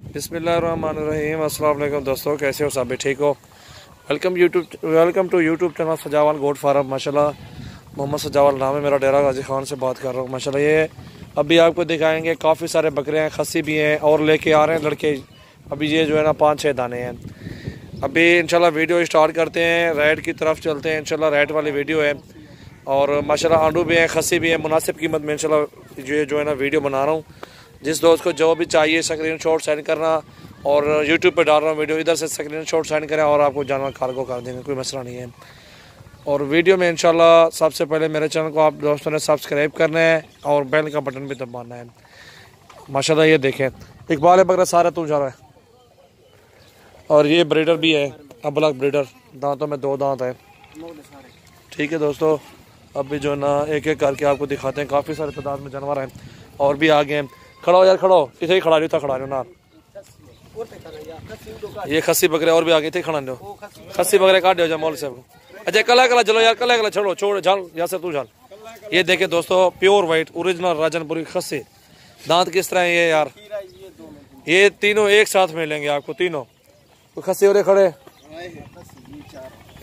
बिस्मिल्लाहिर्रहमानिर्रहीम। अस्सलाम वालेकुम दोस्तों, कैसे हो? सब ठीक हो? Welcome to YouTube channel Sajawal goat farm. माशाल्लाह मोहम्मद सजावाल नाम है मेरा, डेरा गाजी खान से बात कर रहा हूँ। माशाल्लाह ये अभी आपको दिखाएंगे, काफ़ी सारे बकरे हैं, खस्सी भी हैं और लेके आ रहे हैं लड़के। अभी ये जो है ना 5-6 दाने हैं। अभी इंशाल्लाह वीडियो स्टार्ट करते हैं, रेड की तरफ चलते हैं। इंशाल्लाह रेड वाली वीडियो है और माशाल्लाह आंडू भी हैं, खस्सी भी हैं। मुनासिब कीमत में इंशाल्लाह जो है ना वीडियो बना रहा हूँ। जिस दोस्त को जो भी चाहिए स्क्रीन शॉट सेंड करना, और यूट्यूब पे डाल रहा हूँ वीडियो, इधर से स्क्रीन शॉट सेंड करें और आपको जानवर कार्गो कर देंगे, कोई मसला नहीं है। और वीडियो में इंशाल्लाह सबसे पहले मेरे चैनल को आप दोस्तों ने सब्सक्राइब करना है और बेल का बटन भी दबाना है। माशाल्लाह ये देखें, इकबाल बकरा सारा तू जा रहा है। और ये ब्रीडर भी है, अबलग ब्रीडर, दांतों में 2 दांत है। ठीक है दोस्तों, अभी जो ना एक एक करके आपको दिखाते हैं। काफ़ी सारे तादाद में जानवर हैं और भी आगे हैं। खड़ा हो यार, खड़ा हो, इसे ही खड़ा रही था, खड़ा रही हो ना। ये खस्सी बकरे और भी आगे थे, खड़ा रहो। खस्सी बकरे काट दो मौल से। अच्छा कला कला चलो यार, कला कला छोड़ो, छोड़ झाल यहाँ से, तू झाल। ये देखे दोस्तों, प्योर वाइट ओरिजिनल राजनपुरी खस्सी। दांत किस तरह है ये यार, ये तीनों एक साथ मिलेंगे आपको तीनों। तो खस्सी वाले खड़े,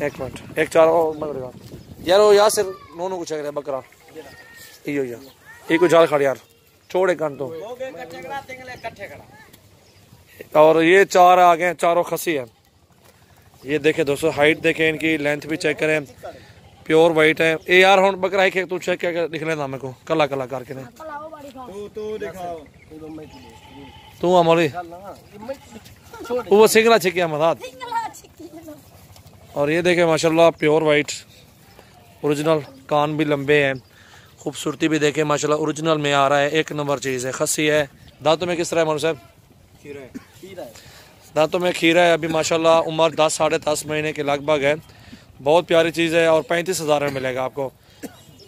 एक मिनट, एक चार और यार वो यहाँ से नोनों को चेक रहे बकरा ये को झाल खड़े यार, छोड़े कान तो। और ये 4 आ गए, चारों खस्सी है। ये देखे दोस्तों, हाइट देखें, इनकी लेंथ भी चेक करें, प्योर वाइट है। ए यार हम बकरा है, तू चेक क्या दिख रहा मेरे को, कला कला करके ने तू हमारी वो सिंगला छिकिया मदाद। और ये देखे माशाल्लाह प्योर वाइट ओरिजिनल, कान भी लंबे हैं, खूबसूरती भी देखे माशाल्लाह ओरिजिनल में आ रहा है। एक नंबर चीज़ है, खस्सी है। दांतों में किस तरह है मनु साहब? दांतों में खीरा है। अभी माशाल्लाह उम्र 10-10.5 महीने के लगभग है। बहुत प्यारी चीज़ है और 35,000 में मिलेगा आपको।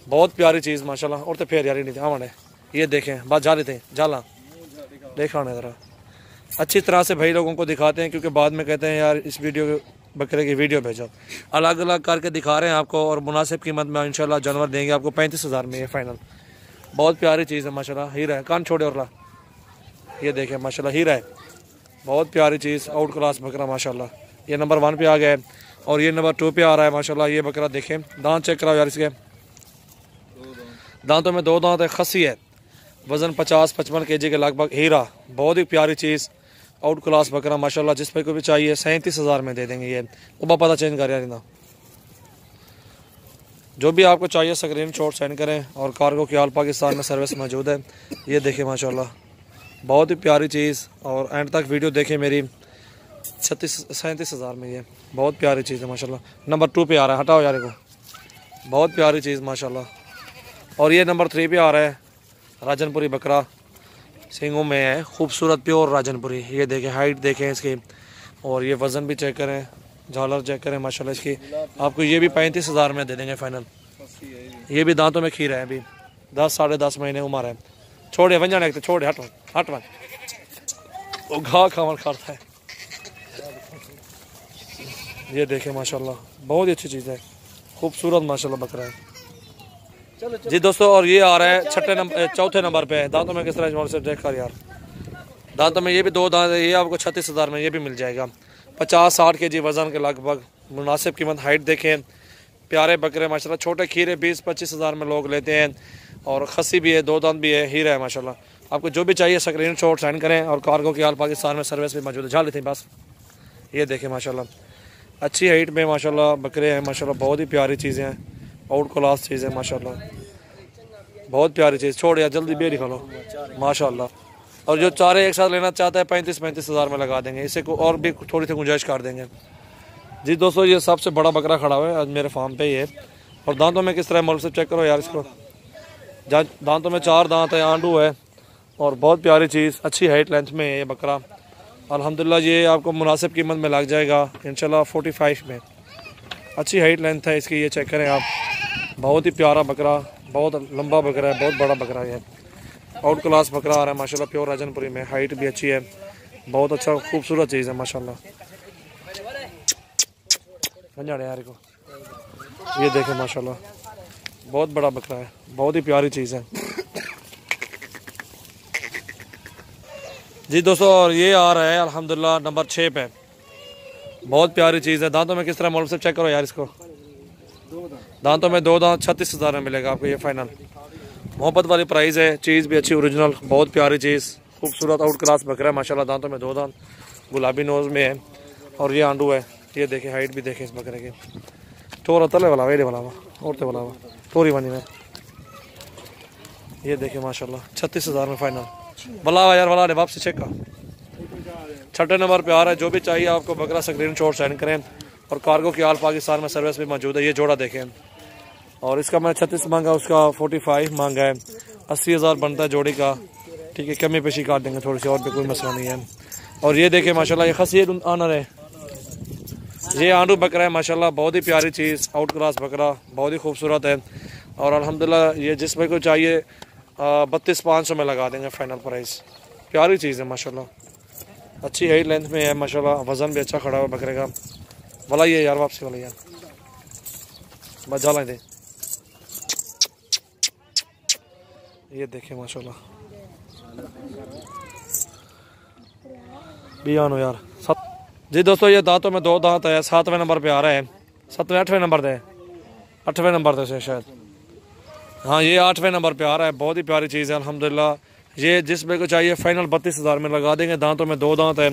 बहुत प्यारी चीज़ माशाल्लाह। और तो फिर यार नहीं थे हमारे, ये देखें बात जा रहे थे जाला देखा ना ज़रा अच्छी तरह से भाई लोगों को दिखाते हैं, क्योंकि बाद में कहते हैं यार इस वीडियो बकरे की वीडियो भेजो। अलग अलग करके दिखा रहे हैं आपको और मुनासिब कीमत में इंशाल्लाह जानवर देंगे आपको 35,000 में, ये फाइनल। बहुत प्यारी चीज़ है माशाल्लाह। हीरा है, कान छोड़े और ला, ये देखें माशाल्लाह हीरा है। बहुत प्यारी चीज़, आउट क्लास बकरा माशाल्लाह। ये नंबर 1 पे आ गया है और ये नंबर 2 पे आ रहा है माशाल्लाह। ये बकरा देखें, दांत चेक कराओ यार, इसके दांतों में 2 दांत है, खस्सी है, वज़न 50-55 kg के लगभग। हीरा, बहुत ही प्यारी चीज़, आउट क्लास बकरा माशाल्लाह। जिस पे को भी चाहिए 37,000 में दे देंगे। ये वो पता चेंज कर यार ना, जो भी आपको चाहिए स्क्रीन शॉट सेंड करें और कार्गो की ऑल पाकिस्तान में सर्विस मौजूद है। ये देखें माशाल्लाह, बहुत ही प्यारी चीज़। और एंड तक वीडियो देखें मेरी, 37,000 में ये बहुत प्यारी चीज़ है माशाल्लाह। नंबर 2 पे आ रहा है, हटाओ यार को, बहुत प्यारी चीज़ माशाल्लाह। और ये नंबर 3 पे आ रहा है, राजनपुरी बकरा, सींगों में है, खूबसूरत प्योर राजनपुरी। ये देखें, हाइट देखें इसकी, और ये वज़न भी चेक करें, झालर चेक करें माशाल्लाह इसकी। आपको ये भी 35,000 में दे देंगे फाइनल। ये भी दांतों में खीरा है, अभी 10-10.5 महीने उम्र है। छोड़े वन जाने, छोड़े हट हट वन, वो घा खावन खाता है। ये देखें माशाल्लाह, बहुत ही अच्छी चीज़ है, खूबसूरत माशाल्लाह बकरा है जी दोस्तों। और ये आ रहा है चौथे नंबर पे है। दांतों में किस तरह से देख कर यार, दांतों में ये भी 2 दांत है। ये आपको 36,000 में ये भी मिल जाएगा। 50-60 kg वज़न के लगभग, मुनासिब कीमत। हाइट देखें, प्यारे बकरे माशाल्लाह। छोटे खीरे 20-25,000 में लोग लेते हैं। और खस्सी भी है, 2 दांत भी है, हीरा है माशाल्लाह। आपको जो भी चाहिए स्क्रीन शॉट सेंड करें और कार्गो की ऑल पाकिस्तान में सर्विस भी मौजूद है। झाल थी बस। ये देखें माशाल्लाह, अच्छी हाइट में माशाल्लाह बकरे हैं माशाल्लाह। बहुत ही प्यारी चीज़ें हैं, आउट क्लास चीज़ है माशाल्लाह, बहुत प्यारी चीज़। छोड़ यार जल्दी बेर निकालो माशाल्लाह। और जो चारे एक साथ लेना चाहता है 35,000 में लगा देंगे, इसे को और भी थोड़ी सी गुंजाइश कर देंगे जी दोस्तों। ये सबसे बड़ा बकरा खड़ा हुआ है आज मेरे फार्म पे ये। और दांतों में किस तरह मौल से चेक करो यार इसको, दांतों में 4 दांत है, आंडू है, और बहुत प्यारी चीज़, अच्छी हाइट लेंथ में है ये बकरा अल्हम्दुलिल्लाह। ये आपको मुनासिब कीमत में लग जाएगा इंशाल्लाह 45 में। अच्छी हाइट लेंथ है इसकी, ये चेक करें आप। बहुत ही प्यारा बकरा, बहुत लंबा बकरा है, बहुत बड़ा बकरा है। आउट क्लास बकरा आ रहा है माशाल्लाह, प्योर राजनपुरी में। हाइट भी अच्छी है, बहुत अच्छा खूबसूरत चीज़ है माशाल्लाह। यार को ये देखें माशाल्लाह, बहुत बड़ा बकरा है, बहुत ही प्यारी चीज़ है। जी दोस्तों, और ये आ रहा है अल्हम्दुलिल्लाह नंबर 6 पे। बहुत प्यारी चीज़ है। दांतों में किस तरह मॉडल से चेक करो यार इसको। दांतों में 2 दांत 36,000 में मिलेगा आपको ये फाइनल। मोहब्बत वाली प्राइस है। चीज़ भी अच्छी ओरिजिनल, बहुत प्यारी चीज़, खूबसूरत आउट क्लास बकरा है माशाल्लाह। दांतों में 2 दांत, गुलाबी नोज़ में है और ये आंडू है। ये देखें, हाइट भी देखें इस बकरे की। टोरा तले वाला वेड़े वाला औरते वाला टोरी बनी में। ये देखें माशाल्लाह 36,000 में फाइनल। भला यार वाला वापसी चेक का 6 नंबर पे आ रहा है। जो भी चाहिए आपको बकरा स्क्रीनशॉट सेंड करें। और कार्गो की आल पाकिस्तान में सर्विस भी मौजूद है। ये जोड़ा देखें, और इसका मैं 36 मांगा, उसका 45 मांगा है। 80,000 बनता है जोड़ी का। ठीक है, कमी पेशी काट देंगे थोड़ी सी, और भी कोई मसला नहीं है। और ये देखें माशाल्लाह, ये खसी आनर है। ये आंडू बकरा है माशाल्लाह, बहुत ही प्यारी चीज़, आउट क्लास बकरा, बहुत ही खूबसूरत है। और अल्हम्दुलिल्लाह ये जिस भाई को चाहिए 32,500 में लगा देंगे फाइनल प्राइस। प्यारी चीज़ है माशाल्लाह, अच्छी हाइट लेंथ में है माशाल्लाह। वज़न भी अच्छा खड़ा हुआ बकरे का। भला ये यार वापसी वाला यार बस जाला दे। ये देखें माशाल्लाह बियान हो यार। जी दोस्तों, ये दांतों में 2 दांत है। 7वें नंबर पे आ रहा है। 7वें 8वें नंबर पे, 8वें नंबर से शायद, हाँ ये 8वें नंबर पे आ रहा है। बहुत ही प्यारी चीज़ है अल्हम्दुलिल्लाह। ये जिस भाई को चाहिए फाइनल 32,000 में लगा देंगे। दांतों में 2 दांत है।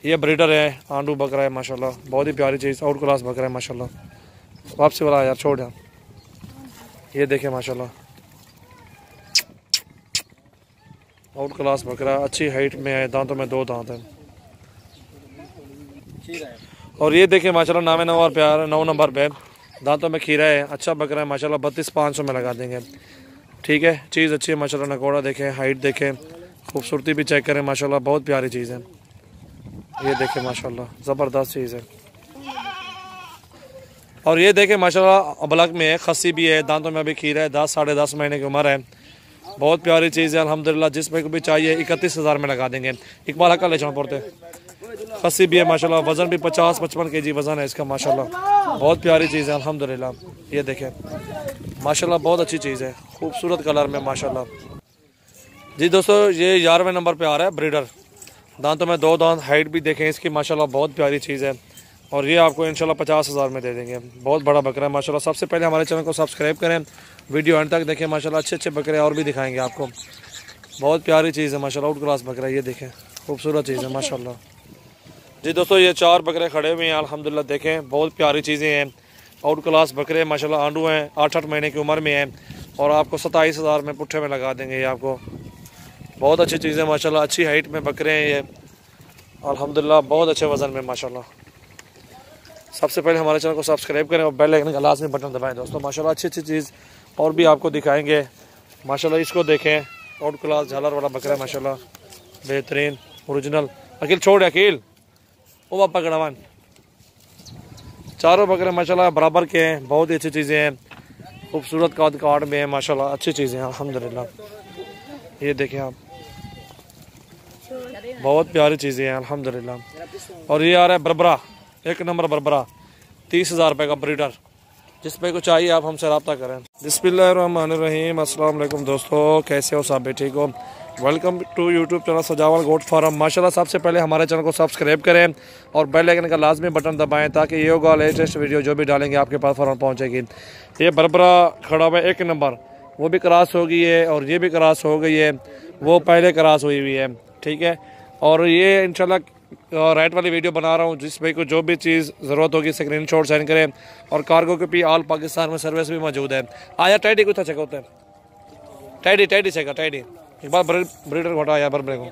ये ब्रीडर है, आंडू बकरा है माशाल्लाह, बहुत ही प्यारी चीज़, आउट क्लास बकरा है माशाल्लाह। वापसी वाला यार छोड़ यार। ये देखें माशाल्लाह आउट क्लास बकरा, अच्छी हाइट में है। दांतों में 2 दांत है। और ये देखें माशाल्लाह 9वें नंबर पे आ रहा है। 9 नंबर पे दांतों में खीरा है। अच्छा बकरा है माशाल्लाह, 32,500 में लगा देंगे। ठीक है, चीज़ अच्छी है माशाल्लाह। नकोड़ा देखें, हाइट देखें, खूबसूरती भी चेक करें माशाल्लाह, बहुत प्यारी चीज़ है। ये देखें माशाल्लाह ज़बरदस्त चीज़ है। और ये देखें माशाल्लाह ब्लैक में है, खस्सी भी है। दांतों में अभी खीरा है, 10 साढ़े 10 महीने की उम्र है। बहुत प्यारी चीज़ है अल्हम्दुलिल्लाह। जिस भाई को भी चाहिए 31,000 में लगा देंगे। इकबाल हका ले जाना पड़ते। खस्सी भी है माशाल्लाह, वज़न भी 50-55 kg वज़न है इसका माशाल्लाह। बहुत प्यारी चीज़ है अल्हम्दुलिल्लाह। ये देखें माशाल्लाह, बहुत अच्छी चीज़ है, खूबसूरत कलर में माशाल्लाह। जी दोस्तों, ये 11वें नंबर पे आ रहा है ब्रीडर। दांतों में 2 दांत, हाइट भी देखें इसकी माशाल्लाह, बहुत प्यारी चीज़ है। और ये आपको इंशाल्लाह 50,000 में दे देंगे। बहुत बड़ा बकरा है माशाल्लाह। सबसे पहले हमारे चैनल को सब्सक्राइब करें, वीडियो अंत तक देखें माशाल्लाह। अच्छे अच्छे बकरे और भी दिखाएंगे आपको। बहुत प्यारी चीज़ है माशाल्लाह, आउट क्लास बकरा। ये देखें खूबसूरत चीज़ है माशाल्लाह। जी दोस्तों, ये 4 बकरे खड़े हुए हैं अल्हम्दुलिल्लाह। देखें बहुत प्यारी चीज़ें हैं, आउट क्लास बकरे माशाल्लाह। आंडू हैं, 8-8 महीने की उम्र में हैं। और आपको 27,000 में पुट्ठे में लगा देंगे। ये आपको बहुत अच्छी चीज़ें माशाल्लाह, अच्छी हाइट में बकरे हैं ये अल्हम्दुलिल्लाह, बहुत अच्छे वज़न में माशाल्लाह। सबसे पहले हमारे चैनल को सब्सक्राइब करें और बेल आइकन का लाजमी बटन दबाएं दोस्तों। माशाल्लाह अच्छी अच्छी चीज़ और भी आपको दिखाएंगे माशाल्लाह। इसको देखें, आउट क्लास झालर वाला बकरा है माशाल्लाह, बेहतरीन ओरिजिनल। अकील छोड़ अकील, ओ बापा गड़ावान। चारों बकरे माशाल्लाह बराबर के हैं। बहुत ही अच्छी चीज़ें हैं, खूबसूरत काद काट में है माशाल्लाह, अच्छी चीज़ें हैं अल्हम्दुलिल्लाह। ये देखें आप, बहुत प्यारी चीज़ें हैं अल्हम्दुलिल्लाह। और ये आ रहा है बरबरा, 1 नंबर बरबरा, 30,000 रुपये का ब्रीडर। जिस पे को चाहिए आप हमसे रब्ता करें। बिस्मिल्लाहिर्रहमानिर्रहीम। अस्सलाम वालेकुम दोस्तों, कैसे हो सब? ठीक हो? वेलकम टू यूट्यूब चैनल सजावल गोट फार्म माशाल्लाह। सबसे पहले हमारे चैनल को सब्सक्राइब करें और बेल आइकन का लाजमी बटन दबाएं ताकि ये होगा लेटेस्ट वीडियो जो भी डालेंगे आपके पास फ़ौरन पहुंचेगी। ये बरबरा खड़ा हुआ है 1 नंबर, वो भी क्रॉस हो गई है और ये भी क्रॉस हो गई है, वो पहले क्रॉस हुई हुई है। ठीक है, और ये इंशाल्लाह राइट वाली वीडियो बना रहा हूँ। जिस भाई को जो भी चीज़ ज़रूरत होगी स्क्रीनशॉट सेंड करें। और कार्गो के भी ऑल पाकिस्तान में सर्विस भी मौजूद है। आया टैडी को चेक होता है, टैडी टैडी चेक टैडी एक बार ब्रीडर घटा यार बरबरे को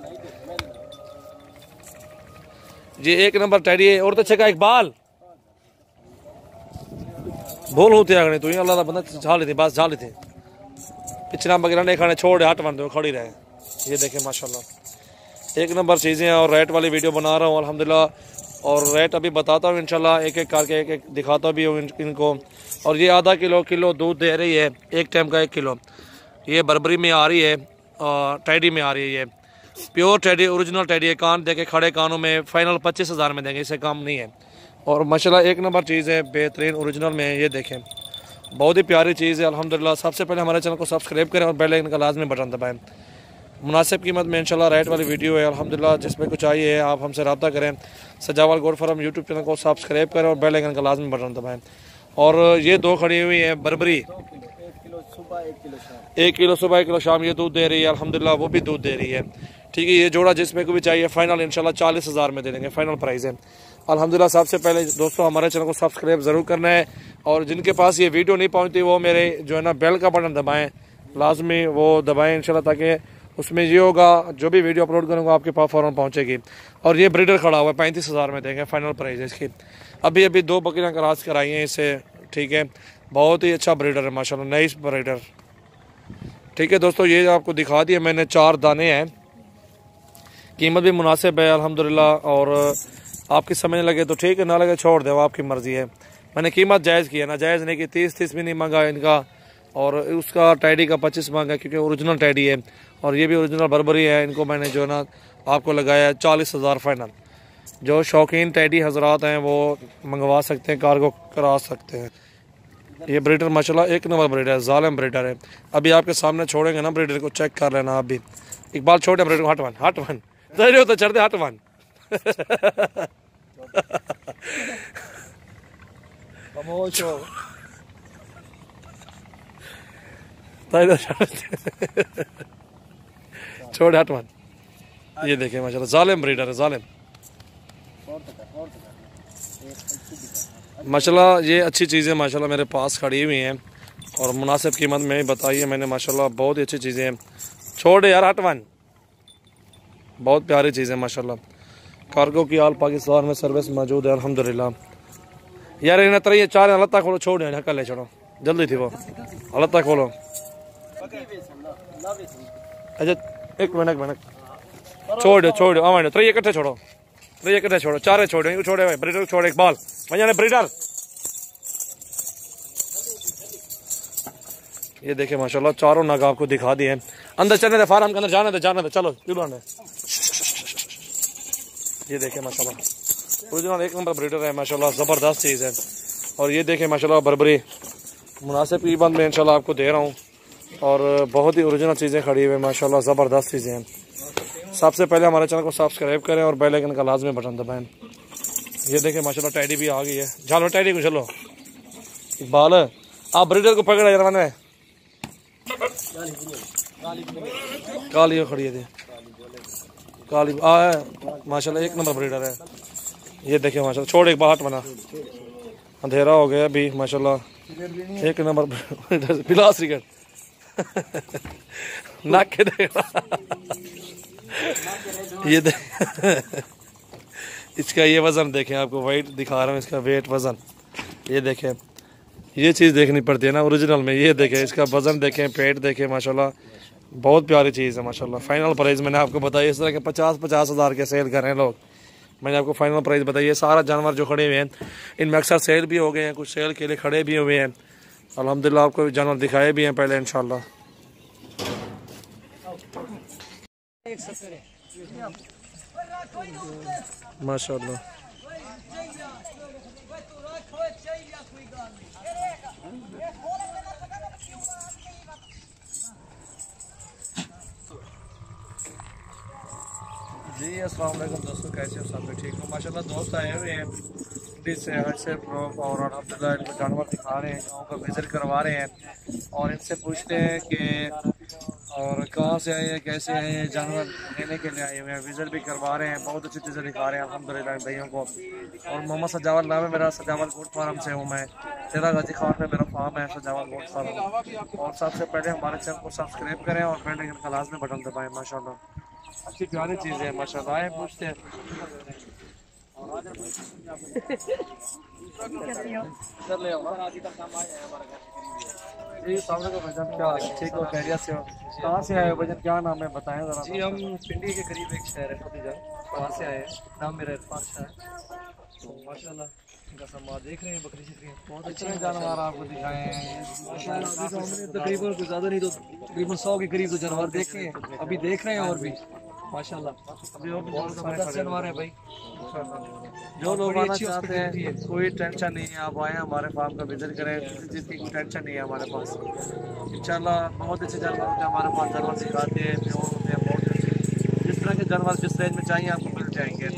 जी। 1 नंबर टैडी है। और तो चेक इकबाल बोल होते अगने तू अल्लाह बंदा झाल थी बस झाल थे पिछला बगैर नहीं खाने छोड़ हाथ बन दो खड़ी रहे। ये देखें माशाल्लाह 1 नंबर चीज़ें। और रेट वाली वीडियो बना रहा हूँ अल्हम्दुलिल्लाह। और रेट अभी बताता हूँ इंशाल्लाह, एक एक करके एक एक दिखाता भी हूँ इनको। और ये आधा किलो दूध दे रही है, एक टाइम का 1 किलो। ये बरबरी में आ रही है, टैडी में आ रही है। ये प्योर टैडी, ओरिजिनल टैडी है। कान देखे खड़े कानों में, फाइनल 25,000 में देंगे, इससे कम नहीं है। और माशाल्लाह 1 नंबर चीज़ है, बेहतरीन ओरिजिनल में है। ये देखें बहुत ही प्यारी चीज़ है अल्हम्दुलिल्लाह। सबसे पहले हमारे चैनल को सब्सक्राइब करें और बेल आइकन का लाजमी बटन दबाएं मुनासिब कीमत में इंशाल्लाह रेट वाली वीडियो है अल्हम्दुलिल्लाह। जिसमें कुछ चाहिए आप हमसे रब्ता करें। सजावाल गोट फार्म यूट्यूब चैनल को सब्सक्राइब करें और बेल आइकन का लाजमी बटन दबाएं। और ये 2 खड़ी हुई हैं बर्बरी, 1 किलो सुबह 1 किलो शाम ये दूध दे रही है अल्हम्दुलिल्लाह, वो भी दूध दे रही है। ठीक है, ये जोड़ा जिसमें को भी चाहिए फाइनल इंशाल्लाह 40,000 में दे देंगे, फाइनल प्राइस है अल्हम्दुलिल्लाह। सबसे पहले दोस्तों हमारे चैनल को सब्सक्राइब ज़रूर करना है और जिनके पास ये वीडियो नहीं पहुंचती वो मेरे जो है ना बेल का बटन दबाएं, लाजमी वो दबाएं इंशाल्लाह, ताकि उसमें ये होगा जो भी वीडियो अपलोड करूँगा आपके पास फ़ौरन पहुँचेगी। और ये ब्रीडर खड़ा हुआ है, 35,000 में देंगे, फाइनल प्राइस है इसकी। अभी 2 बकरियाँ क्रॉस कराई हैं इससे। ठीक है, बहुत ही अच्छा ब्रीडर है माशाल्लाह, नाइस ब्रीडर। ठीक है दोस्तों, ये आपको दिखा दिया मैंने, 4 दाने हैं, कीमत भी मुनासिब है अल्हम्दुलिल्लाह। और आपकी समझ लगे तो ठीक है, ना लगे छोड़ दो, आपकी मर्ज़ी है। मैंने कीमत जायज़ की है ना, जायज़ नहीं कि 30 भी नहीं मांगा इनका, और उसका टैडी का 25 मांगा क्योंकि ओरिजिनल टैडी है और ये भी ओरिजिनल बर्बरी है। इनको मैंने जो है ना आपको लगाया 40,000 फाइनल। जो शौकीन टैडी हजरात हैं वो मंगवा सकते हैं, कार्गो करा सकते हैं। ये ब्रीडर माशाल्लाह 1 नंबर ब्रीडर है, जालिम ब्रीडर है। अभी आपके सामने छोड़ेंगे ना ब्रीडर को, चेक कर लेना आप भी। इकबाल छोटे ब्रीडर को, हट वन तो चढ़ते हट वन छोड़ हट वन। ये देखे माशाल्लाह जालिम ब्रीडर है, जालिम माशाल्लाह। ये अच्छी चीज़ें माशाल्लाह मेरे पास खड़ी हुई हैं और मुनासिब कीमत में बताई है मैंने माशाल्लाह, बहुत ही अच्छी चीज़ें हैं। छोड़ यार हट वन, बहुत प्यारी चीज़ है माशाल्लाह। कार्गो की आल पाकिस्तान में सर्विस मौजूद है अल्हम्दुलिल्लाह। यार इन तरह ये 4 अलग खोलो, छोड़ कल ले छोड़ो, जल्दी थी वो अलग खोलो। अच्छा 1 मिनट छोड़ आवाज तो ये इकट्ठे छोड़ो, तो ये इकट्ठे छोड़ो, 4 छोड़ो, इनको छोड़े ब्रीडर छोड़ो, इकबाल वजह ब्रीडर। ये देखे माशाल्लाह 4 नग आपको दिखा दिए हैं। अंदर चलने दे, फार्म के अंदर जाने दे चलो जुलाने। ये देखे माशाल्लाह ओरिजिनल 1 नंबर ब्रीडर है माशाल्लाह, ज़बरदस्त चीज़ है। और ये देखे माशाल्लाह बर्बरी मुनासिब कीमत में इंशाल्लाह आपको दे रहा हूँ और बहुत ही ओरिजिनल चीज़ें खड़ी हुई माशाल्लाह, ज़बरदस्त चीज़ें हैं। सबसे पहले हमारे चैनल को सब्सक्राइब करें और बेल आइकन का लाजमी बटन दबाएं। ये देखें माशाल्लाह टैडी भी आ गई है, चलो टैडी को चलो। इकबाल आप ब्रीडर को पकड़ा यार, मैंने काली खड़ी है, काली माशाल्लाह 1 नंबर ब्रीडर है। ये देखें माशाल्लाह, छोड़ एक बाट बना, अंधेरा हो गया अभी माशाल्लाह, 1 नंबर बिलास रिगड़ नाक के देगा। ये इसका ये वज़न देखें, आपको वाइट दिखा रहा हूँ, इसका वेट वज़न ये देखें, ये चीज़ देखनी पड़ती है ना ओरिजिनल में। ये देखें इसका वज़न देखें, पेट देखें माशाल्लाह, बहुत प्यारी चीज़ है माशाल्लाह। फाइनल प्राइस मैंने आपको बताया, इस तरह के 50-50 हज़ार के सेल कर रहे हैं लोग, मैंने आपको फाइनल प्राइस बताइए। सारा जानवर जो खड़े हुए हैं इनमें अक्सर सेल भी हो गए हैं, कुछ सेल के लिए खड़े भी हुए हैं अल्हम्दुलिल्लाह। आपको जानवर दिखाए भी हैं पहले इंशाल्लाह। माशाल्लाह जी, अस्सलाम वालेकुम दोस्तों, कैसे हो सब लोग? ठीक हो माशाल्लाह। दोस्त आए हुए हैं से हज से और अल्हम्दुलिल्लाह इनको जानवर दिखा रहे हैं, गाँव का विजिट करवा रहे हैं और इनसे पूछते हैं कि और कहाँ से आए हैं, कैसे आए हैं, जानवर लेने के लिए आए हुए हैं, विजिट भी करवा रहे हैं, बहुत अच्छी चीज़ें दिखा रहे हैं अल्हम्दुलिल्लाह भाइयों को। और मोहम्मद सजावल नाम है मेरा, सजावल गोट फार्म से हूँ मैं, तेरा गाजी खान में मेरा फार्म है सजावल गोट फार्म। और सबसे पहले हमारे चैनल को सब्सक्राइब करें और बेल आइकन का लाजमी बटन दबाएं माशाल्लाह, अच्छी प्यारी चीज़ है माशाल्लाह। आए पूछते हैं जी, सामने को भजन क्या ठीक हो, खैरियत से हो? कहाँ से आए हो भजन, क्या नाम है बताएं जरा। जी हम पिंडी के करीब एक शहर है फतेहगढ़, वहाँ से आए हैं। नाम मेरा इरफान शाह है। तो माशाल्लाह इनका सामान देख रहे हैं, बकरी शकरी बहुत अच्छे जानवर आपको दिखाए हैं माशाल्लाह। अभी तो हमने तकरीबन कुछ ज़्यादा नहीं तो तकरीबन 100 के करीब तो जानवर देखे हैं, अभी देख रहे हैं और भी माशाल्लाह। अभी और बहुत ज़बरदस्त जानवर है भाई। जो लोग आना चाहते हैं कोई टेंशन नहीं है, आप आए हमारे फार्म का विजिट करें, किसी चीज़ की कोई टेंशन नहीं है हमारे पास इंशाल्लाह। बहुत अच्छे जानवर होते हैं हमारे पास, जानवर सिखाते हैं, प्योर होते हैं, बहुत जानवर जिस रेंज में चाहिए आपको मिल जाएंगे।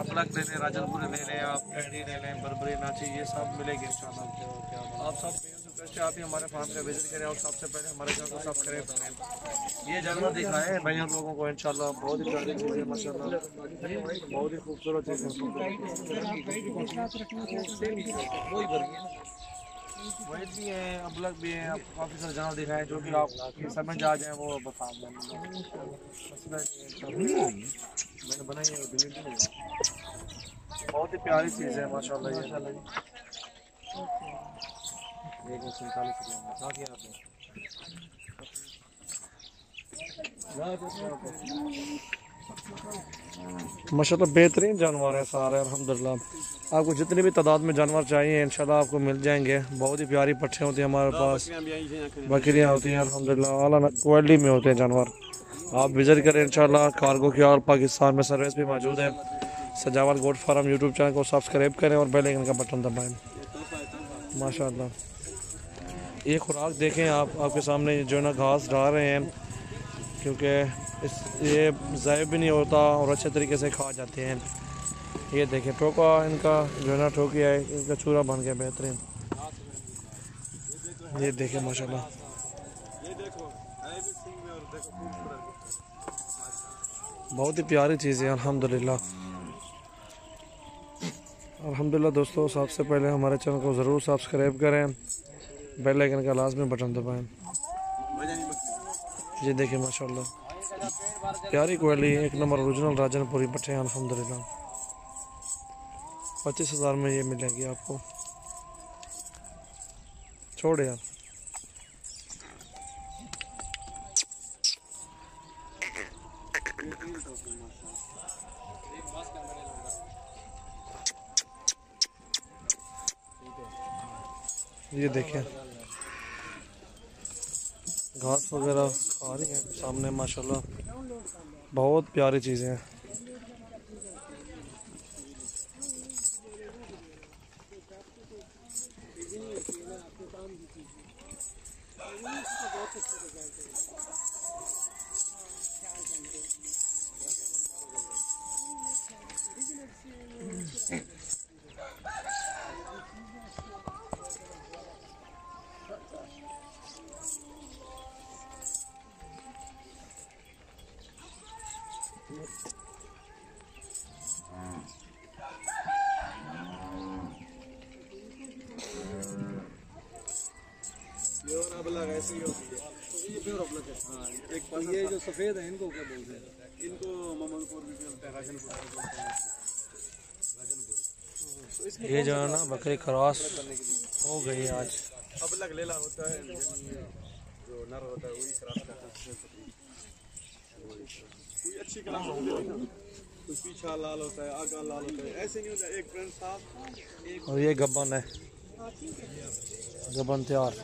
अपलक ले लें, राजनपुरी ले लें, आप एडी ले लें, बरबरी नाची, ये सब मिलेंगे इंशाल्लाह। आप सब आप ही हमारे फार्म का विजिट करें और सबसे पहले हमारे चैनल को सब्सक्राइब करें। ये जानवर दिखाए हैं भाई हम लोगों को इंशाल्लाह, बहुत ही प्यारी चीज़ है माशाल्लाह, बहुत ही खूबसूरत चीज़ है। वही भी है, अबलग भी है, आपको काफ़ी सारे जानवर दिखाए जो कि आप समझ आ जाए वो बता दें। मैंने बनाई है, बहुत ही प्यारी चीज़ है माशाल्लाह। ये 147 माशाल्लाह बेहतरीन जानवर है सारे अल्हम्दुलिल्लाह। आपको जितनी भी तादाद में जानवर चाहिए इंशाल्लाह आपको मिल जाएंगे। बहुत ही प्यारी पट्ठे होती हैं हमारे पास, बकरियां होती हैं अल्हम्दुलिल्लाह, आला क्वालिटी में होते हैं जानवर। आप विजिट करें इंशाल्लाह। कार्गो की और पाकिस्तान में सर्विस भी मौजूद है। सजावल गोट फार्म यूट्यूब चैनल को सब्सक्राइब करें और बेल आइकन का बटन दबाएं माशाल्लाह। ये खुराक देखें आप, आपके सामने जो ना घास डाल रहे हैं, क्योंकि ये ज़ायब भी नहीं होता और अच्छे तरीके से खा जाते हैं। ये देखें टोका इनका जो ना ठोकिया है, इनका चूरा बन गया बेहतरीन। ये देखें माशाल्लाह, बहुत ही प्यारी चीज़ है अल्हम्दुलिल्लाह। अल्हम्दुलिल्लाह दोस्तों, सबसे पहले हमारे चैनल को ज़रूर सब्सक्राइब करें, बेल आइकन का लाज़मी बटन दबाएं। ये देखिए माशाल्लाह प्यारी क्वालिटी, एक नंबर ओरिजिनल राजनपुरी पट्टे हैं अल्हम्दुलिल्लाह। 25,000 में ये मिलेगी आपको। छोड़ यार, ये देखिए घास वगैरह खा रही है सामने माशाल्लाह, बहुत प्यारी चीज़ें हैं। ऐसी होती है, ये प्योर अबलग है। हाँ, एक ये जो सफ़ेद है इनको क्या बोलते हैं? इनको मोहम्मदपुर भी बोलते हैं, राजनपुर भी बोलते हैं। ये जो है ना बकरी क्रॉस हो गई आज। अबलग लेला होता है, जो नर होता है वही क्रॉस करता है। कोई अच्छी क्लास होती है ना, कोई पीछा लाल होता है, आगा लाल होता है, ऐसे नहीं होता। एक फ्रेंड साहब और ये गब्बन है, गब्बन तैयार।